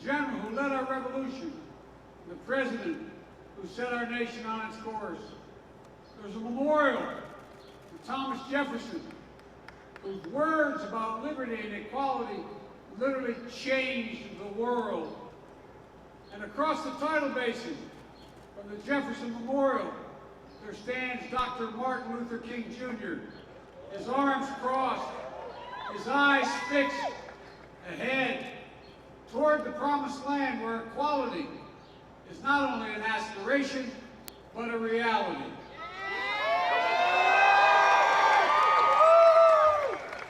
the general who led our revolution, the president who set our nation on its course. There's a memorial to Thomas Jefferson, whose words about liberty and equality literally changed the world. And across the tidal basin, from the Jefferson Memorial, there stands Dr. Martin Luther King Jr., his arms crossed, his eyes fixed ahead toward the promised land where equality is not only an aspiration, but a reality.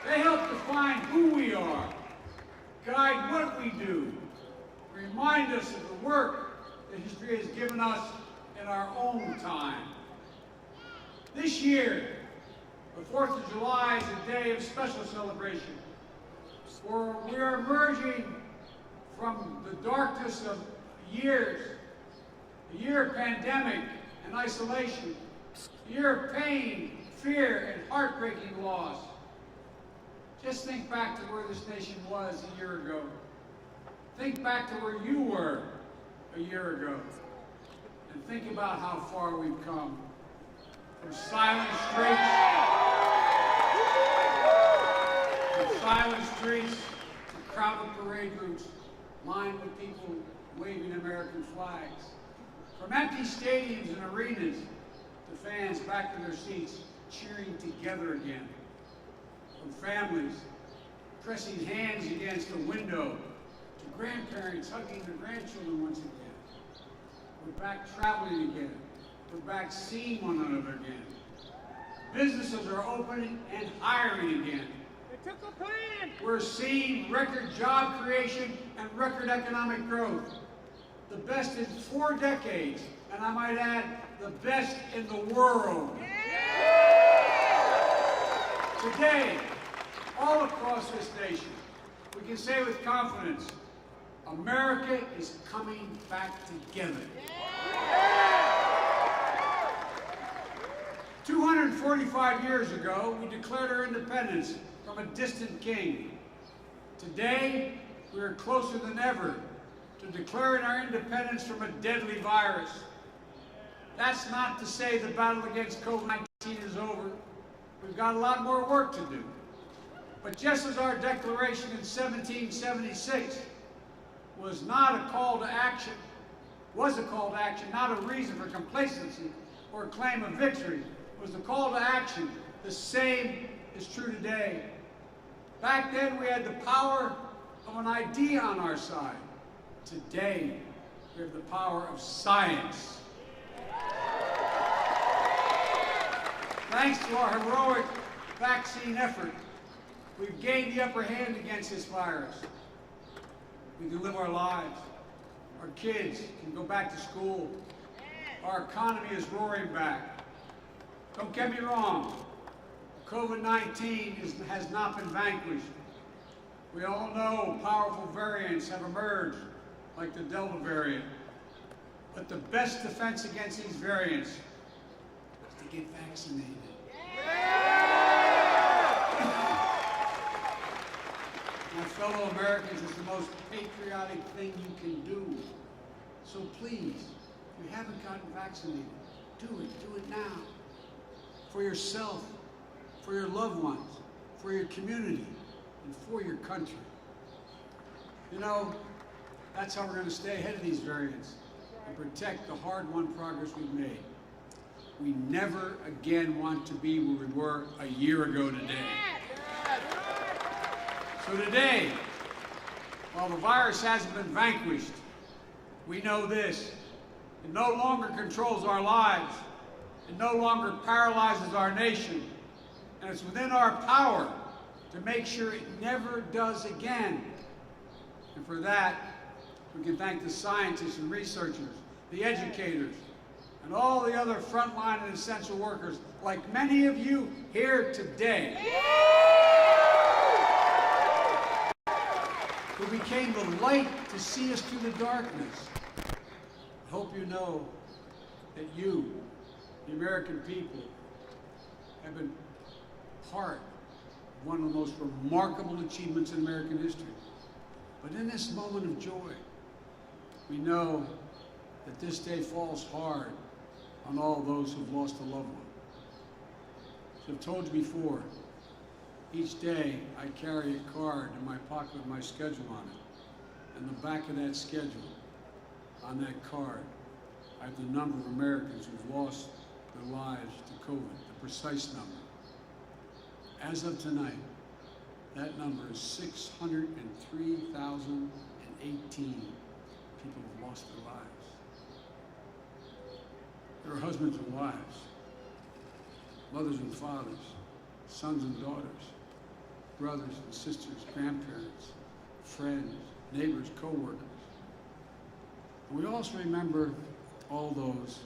They help define who we are, guide what we do, remind us of the work that history has given us in our own time. This year, the 4th of July is a day of special celebration, where we are emerging from the darkness of years, a year of pandemic and isolation, a year of pain, fear, and heartbreaking loss. Just think back to where this nation was a year ago. Think back to where you were a year ago. And think about how far we've come. From silent streets to crowded parade routes lined with people waving American flags. From empty stadiums and arenas to fans back to their seats cheering together again. From families pressing hands against a window to grandparents hugging their grandchildren once again. We're back traveling again. We're back seeing one another again. Businesses are opening and hiring again. It took a plan. We're seeing record job creation and record economic growth. The best in 4 decades, and I might add, the best in the world. Today, all across this nation, we can say with confidence, America is coming back together. 245 years ago, we declared our independence from a distant king. Today, we are closer than ever to declaring our independence from a deadly virus. That's not to say the battle against COVID-19 is over. We've got a lot more work to do. But just as our declaration in 1776 was not a call to action, not a reason for complacency or a claim of victory, was the call to action. The same is true today. Back then, we had the power of an idea on our side. Today, we have the power of science. Thanks to our heroic vaccine effort, we've gained the upper hand against this virus. We can live our lives. Our kids can go back to school. Our economy is roaring back. Don't get me wrong, COVID-19 has not been vanquished. We all know powerful variants have emerged, like the Delta variant. But the best defense against these variants is to get vaccinated. My fellow Americans, it's the most patriotic thing you can do. So please, if you haven't gotten vaccinated, do it now. For yourself, for your loved ones, for your community, and for your country. You know, that's how we're going to stay ahead of these variants and protect the hard-won progress we've made. We never again want to be where we were a year ago today. So today, while the virus hasn't been vanquished, we know this: it no longer controls our lives. It no longer paralyzes our nation. And it's within our power to make sure it never does again. And for that, we can thank the scientists and researchers, the educators, and all the other frontline and essential workers, like many of you here today, who became the light to see us through the darkness. I hope you know that you, the American people, have been part of one of the most remarkable achievements in American history. But in this moment of joy, We know that this day falls hard on all those who've lost a loved one. As I've told you before, each day I carry a card in my pocket with my schedule on it. And the back of that schedule, on that card, I have the number of Americans who've lost their lives to COVID, the precise number. As of tonight, that number is 603,018 people who've lost their lives. There are husbands and wives, mothers and fathers, sons and daughters, brothers and sisters, grandparents, friends, neighbors, co-workers. And we also remember all those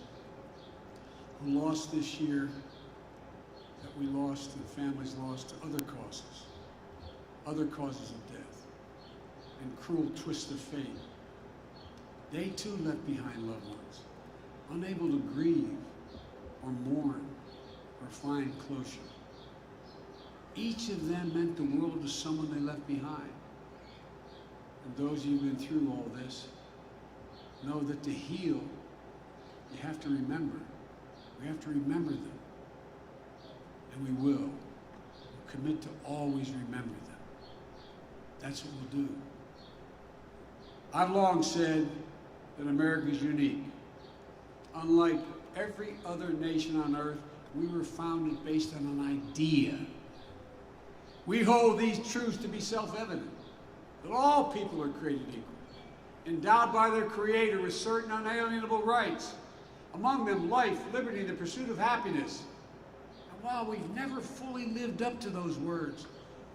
who lost this year, that we lost, and families lost to other causes of death, and cruel twists of fate. They too left behind loved ones, unable to grieve or mourn or find closure. Each of them meant the world to someone they left behind. And those of you who've been through all this know that to heal, you have to remember. We have to remember them. And we will. We'll commit to always remember them. That's what we'll do. I've long said that America is unique. Unlike every other nation on earth, we were founded based on an idea. We hold these truths to be self-evident, that all people are created equal, endowed by their Creator with certain unalienable rights, among them life, liberty, and the pursuit of happiness. And while we've never fully lived up to those words,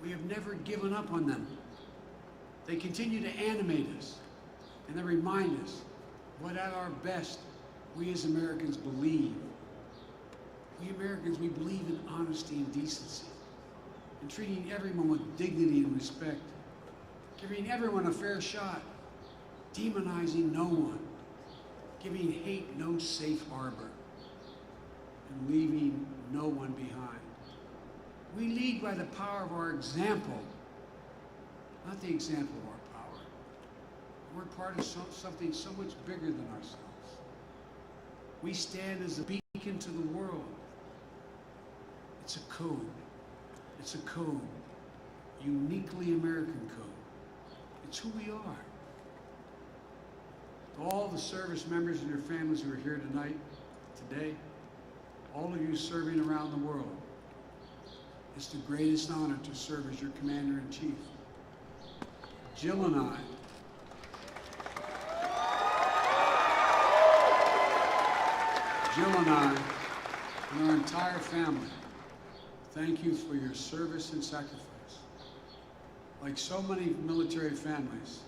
we have never given up on them. They continue to animate us, and they remind us what at our best we as Americans believe. We Americans, we believe in honesty and decency, in treating everyone with dignity and respect, giving everyone a fair shot, demonizing no one, giving hate no safe harbor, and leaving no one behind. We lead by the power of our example, not the example of our power. We're part of something so much bigger than ourselves. We stand as a beacon to the world. It's a code. It's a code, uniquely American code. It's who we are. To all the service members and their families who are here tonight, today, all of you serving around the world, it's the greatest honor to serve as your Commander-in-Chief. Jill and I, and our entire family, thank you for your service and sacrifice. Like so many military families,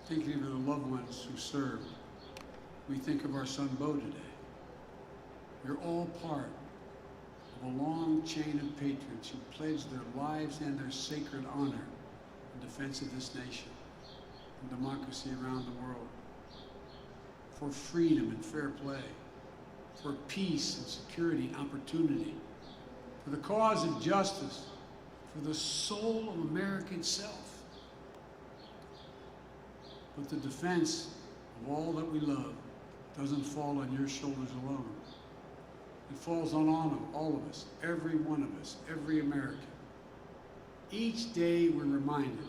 thinking of the loved ones who served, we think of our son Bo today. You're all part of a long chain of patriots who pledged their lives and their sacred honor in defense of this nation and democracy around the world, for freedom and fair play, for peace and security and opportunity, for the cause of justice, for the soul of America itself. But the defense of all that we love doesn't fall on your shoulders alone. It falls on all of us, every one of us, every American. Each day we're reminded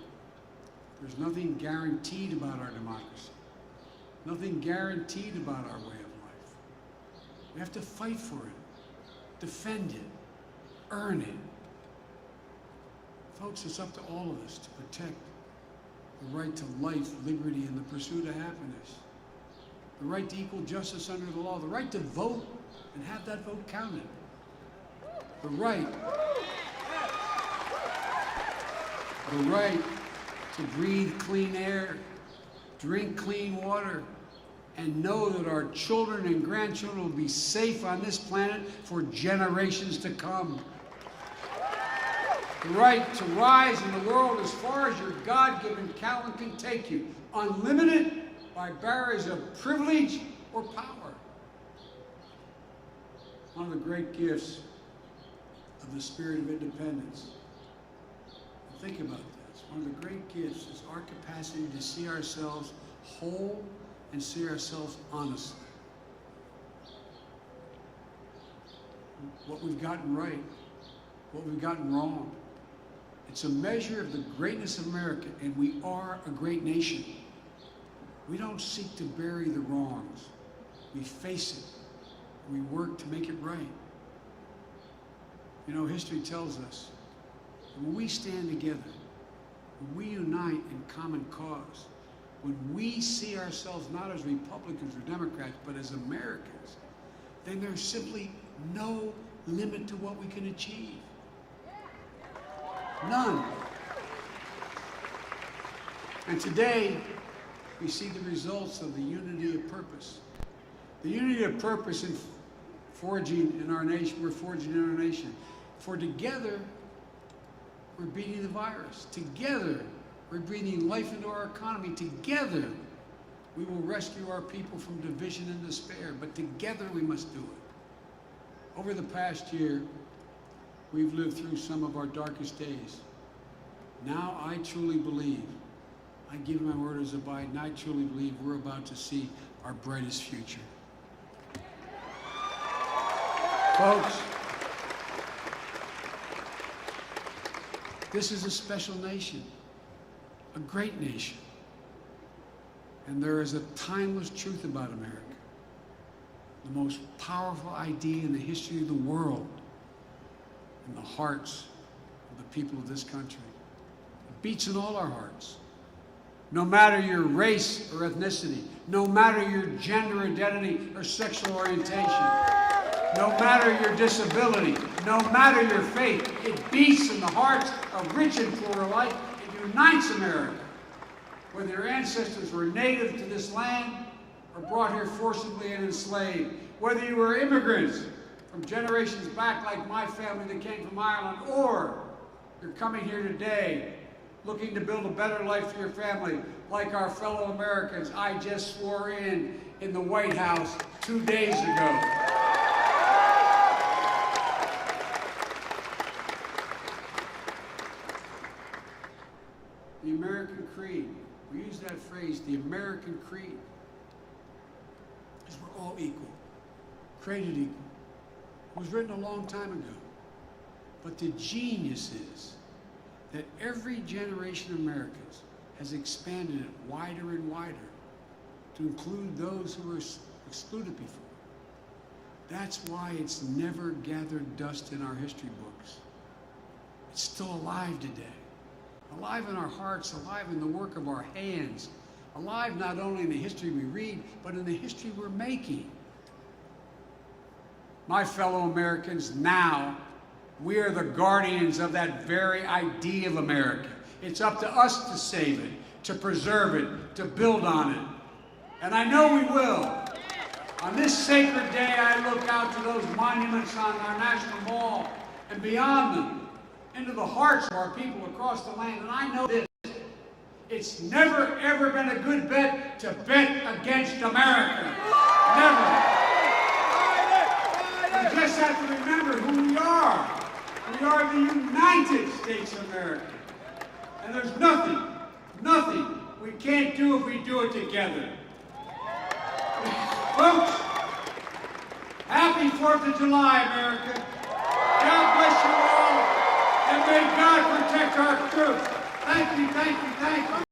there's nothing guaranteed about our democracy, nothing guaranteed about our way of life. We have to fight for it, defend it, earn it. Folks, it's up to all of us to protect the right to life, liberty, and the pursuit of happiness, the right to equal justice under the law, the right to vote and have that vote counted, the right to breathe clean air, drink clean water, and know that our children and grandchildren will be safe on this planet for generations to come. The right to rise in the world as far as your God-given talent can take you, unlimited by barriers of privilege or power. One of the great gifts of the spirit of independence, and think about this, one of the great gifts is our capacity to see ourselves whole and see ourselves honestly. What we've gotten right, what we've gotten wrong. It's a measure of the greatness of America, and we are a great nation. We don't seek to bury the wrongs. We face it. We work to make it right. You know, history tells us that when we stand together, when we unite in common cause, when we see ourselves not as Republicans or Democrats, but as Americans, then there's simply no limit to what we can achieve. None. And today, we see the results of the unity of purpose. The unity of purpose in forging in our nation, we're forging in our nation. For together, we're beating the virus. Together, we're breathing life into our economy. Together, we will rescue our people from division and despair. But together, we must do it. Over the past year, we've lived through some of our darkest days. Now, I truly believe, I give my word as a Biden, I truly believe we're about to see our brightest future. Folks, this is a special nation, a great nation. And there is a timeless truth about America. The most powerful idea in the history of the world, in the hearts of the people of this country. It beats in all our hearts. No matter your race or ethnicity, no matter your gender identity or sexual orientation, no matter your disability, no matter your faith, it beats in the hearts of rich and poor alike. It unites America. Whether your ancestors were native to this land or brought here forcibly and enslaved, whether you were immigrants from generations back like my family that came from Ireland, or you're coming here today looking to build a better life for your family like our fellow Americans I just swore in the White House 2 days ago. The American creed, we use that phrase, the American creed, is we're all equal, created equal. It was written a long time ago. But the genius is that every generation of Americans has expanded it wider and wider to include those who were excluded before. That's why it's never gathered dust in our history books. It's still alive today. Alive in our hearts, alive in the work of our hands, alive not only in the history we read, but in the history we're making. My fellow Americans, now, we are the guardians of that very idea of America. It's up to us to save it, to preserve it, to build on it. And I know we will. On this sacred day, I look out to those monuments on our National Mall and beyond them, into the hearts of our people across the land. And I know this, it's never, ever been a good bet to bet against America. Never. We just have to remember who we are. We are the United States of America. And there's nothing we can't do if we do it together. Folks, happy 4th of July, America. God bless you all, and may God protect our troops. Thank you, thank you, thank you.